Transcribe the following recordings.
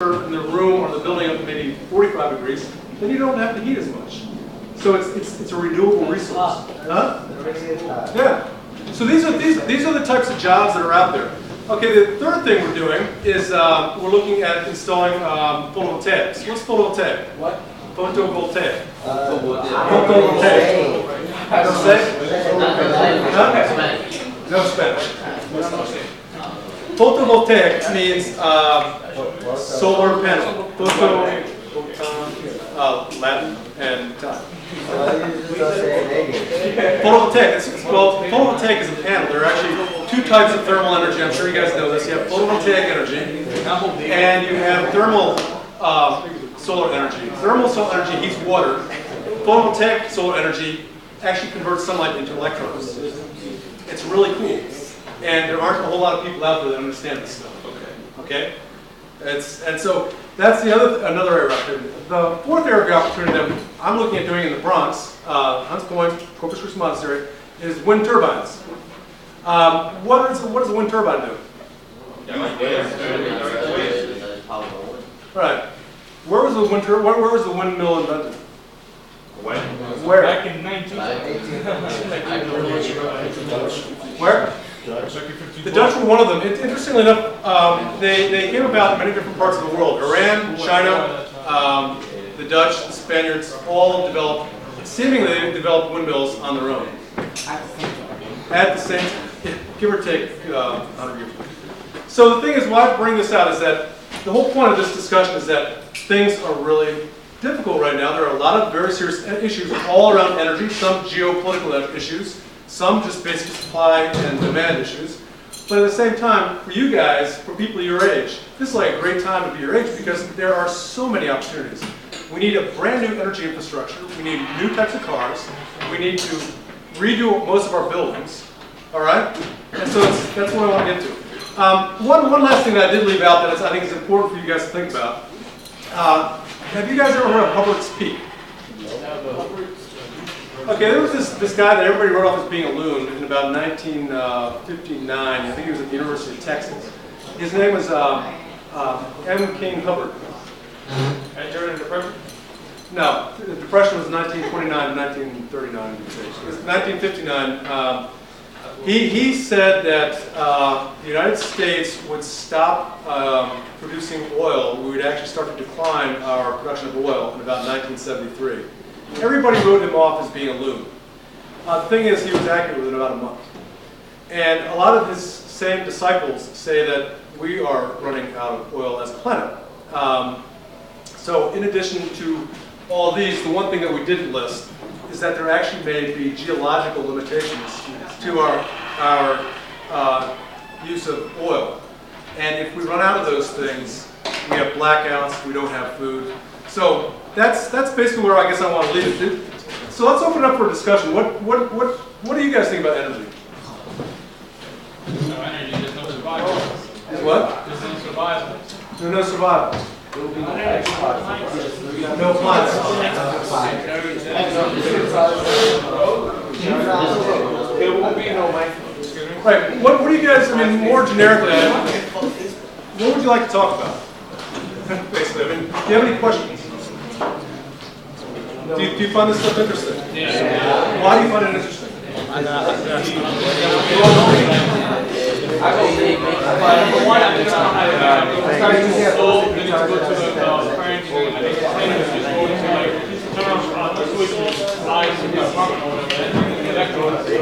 in the room or the building up to maybe 45 degrees, then you don't have to heat as much. So it's a renewable resource. Huh? Yeah. So these are the types of jobs that are out there. Okay, the third thing we're doing is we're looking at installing photovoltaics. What's photovoltaic? What? Photovoltaic. Photovoltaic. No Spanish? No Spanish. Photovoltaic means solar panel. Latin and time. Photovoltaic. Well, photovoltaic is a panel. There are actually two types of thermal energy. I'm sure you guys know this. You have photovoltaic energy, and you have thermal solar energy. Thermal solar energy heats water. Photovoltaic solar energy actually converts sunlight into electrons. It's really cool, and there aren't a whole lot of people out there that understand this stuff. Okay. And so that's another area of opportunity. The fourth area of opportunity that I'm looking at doing in the Bronx, Hunts Point, Corpus Christi Monastery, is wind turbines. What does a wind turbine do? Right. Where was the windmill invented? Where? Back in 19. Where? The Dutch were one of them. Interestingly enough, they came about in many different parts of the world. Iran, China, the Dutch, the Spaniards, all seemingly developed windmills on their own. At the same time, give or take 100 years. So the thing is, why I bring this out is that the whole point of this discussion is that things are really difficult right now. There are a lot of very serious issues all around energy, some geopolitical issues, some just basic supply and demand issues. But at the same time, for you guys, for people your age, this is like a great time to be your age because there are so many opportunities. We need a brand new energy infrastructure. We need new types of cars. We need to redo most of our buildings. All right? And so that's what I want to get to. One last thing that I did leave out that I think is important for you guys to think about. Have you guys ever heard of Hubbard's Peak? Okay, there was this guy that everybody wrote off as being a loon in about 1959. I think he was at the University of Texas. His name was M. King Hubbard. During the Depression? No, the Depression was 1929 to 1939. It was 1959. He said that the United States would stop producing oil. We would actually start to decline our production of oil in about 1973. Everybody wrote him off as being a loon. The thing is, he was accurate within about a month. And a lot of his same disciples say that we are running out of oil as a planet. So in addition to all these, the one thing that we didn't list is that there actually may be geological limitations to our use of oil. And if we run out of those things, we have blackouts, we don't have food. So that's basically where I guess I want to leave it. So let's open it up for a discussion. What do you guys think about energy? No energy, there's no survival. What? There's no survival. There's no survival. No plants. There will be no life. Right. What do you guys? I mean, more generically, what would you like to talk about? Basically, I mean, do you have any questions? Do you find this stuff interesting? Yeah. Why do you find it interesting?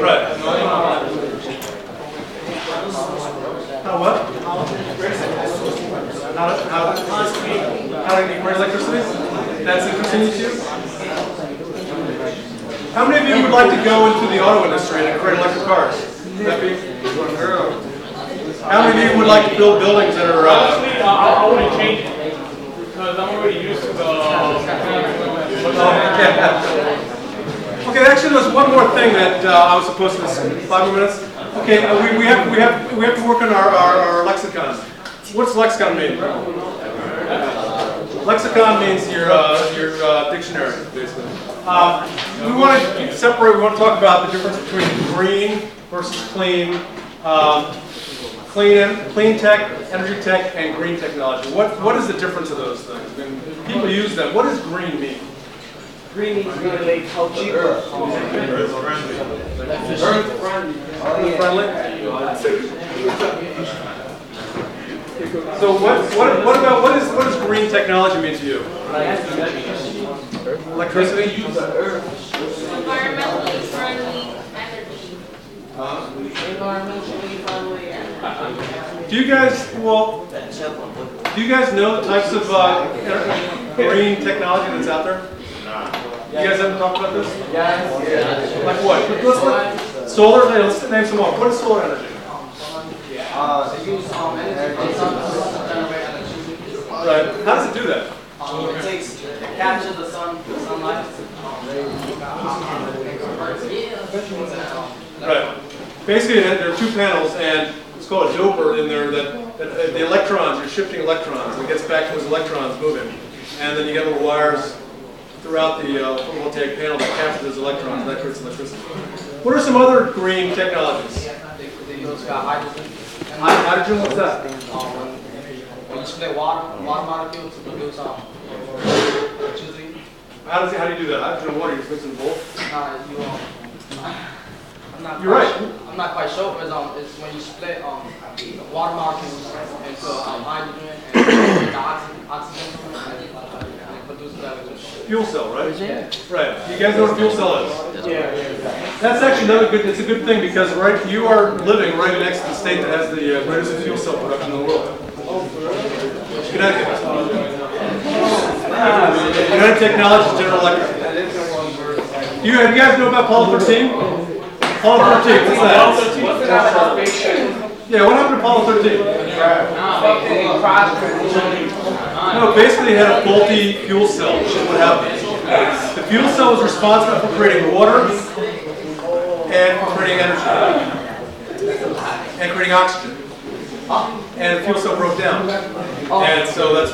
Right. How what? How to create electricity? That's interesting to you? How many of you would like to go into the auto industry and create electric cars? That be? How many of you would like to build buildings that are... Honestly, I wouldn't change it because I'm already used to the... Okay, actually there's one more thing that I was supposed to say. 5 more minutes? Okay, we have to work on our lexicon. What's lexicon mean? Lexicon means your dictionary, basically. We want to separate, we want to talk about the difference between green versus clean, clean tech, energy tech, and green technology. What is the difference of those things? I mean, people use them. What does green mean? Green means really like how cheaper. Earth friendly. So what does green technology mean to you? Electricity? Environmentally friendly energy. Environmentally friendly. Do you guys know the types of green technology that's out there? You guys haven't talked about this? Yes. Like what? Solar? Hey, let's name some more. What is solar energy? They use energy to generate energy. Right. How does it do that? It captures the sunlight. Right. Basically, there are two panels, and it's called a doper in there that the electrons, you're shifting electrons, and it gets back to those electrons moving. And then you get little wires throughout the photovoltaic panel that capture those electrons, and that creates electricity. What are some other green technologies? They use hydrogen. Hydrogen, what's that? When you split water molecules to produce electricity. How do you do that? Hydrogen and water, you're mixing both? You're right. I'm not quite sure, but it's when you split water molecules into hydrogen and oxygen and produce electricity. Fuel cell, right? Yeah. Right. You guys know what a fuel cell is? Yeah. That's actually another good. It's a good thing because you are living right next to the state that has the greatest fuel cell production in the world. Connecticut. United Technologies, General Electric. You guys know about Apollo 13? Apollo 13. What's that? Yeah. What happened to Apollo 13? No, basically it had a faulty fuel cell, which is what happened. The fuel cell was responsible for creating water and for creating energy and creating oxygen. And the fuel cell broke down. And so that's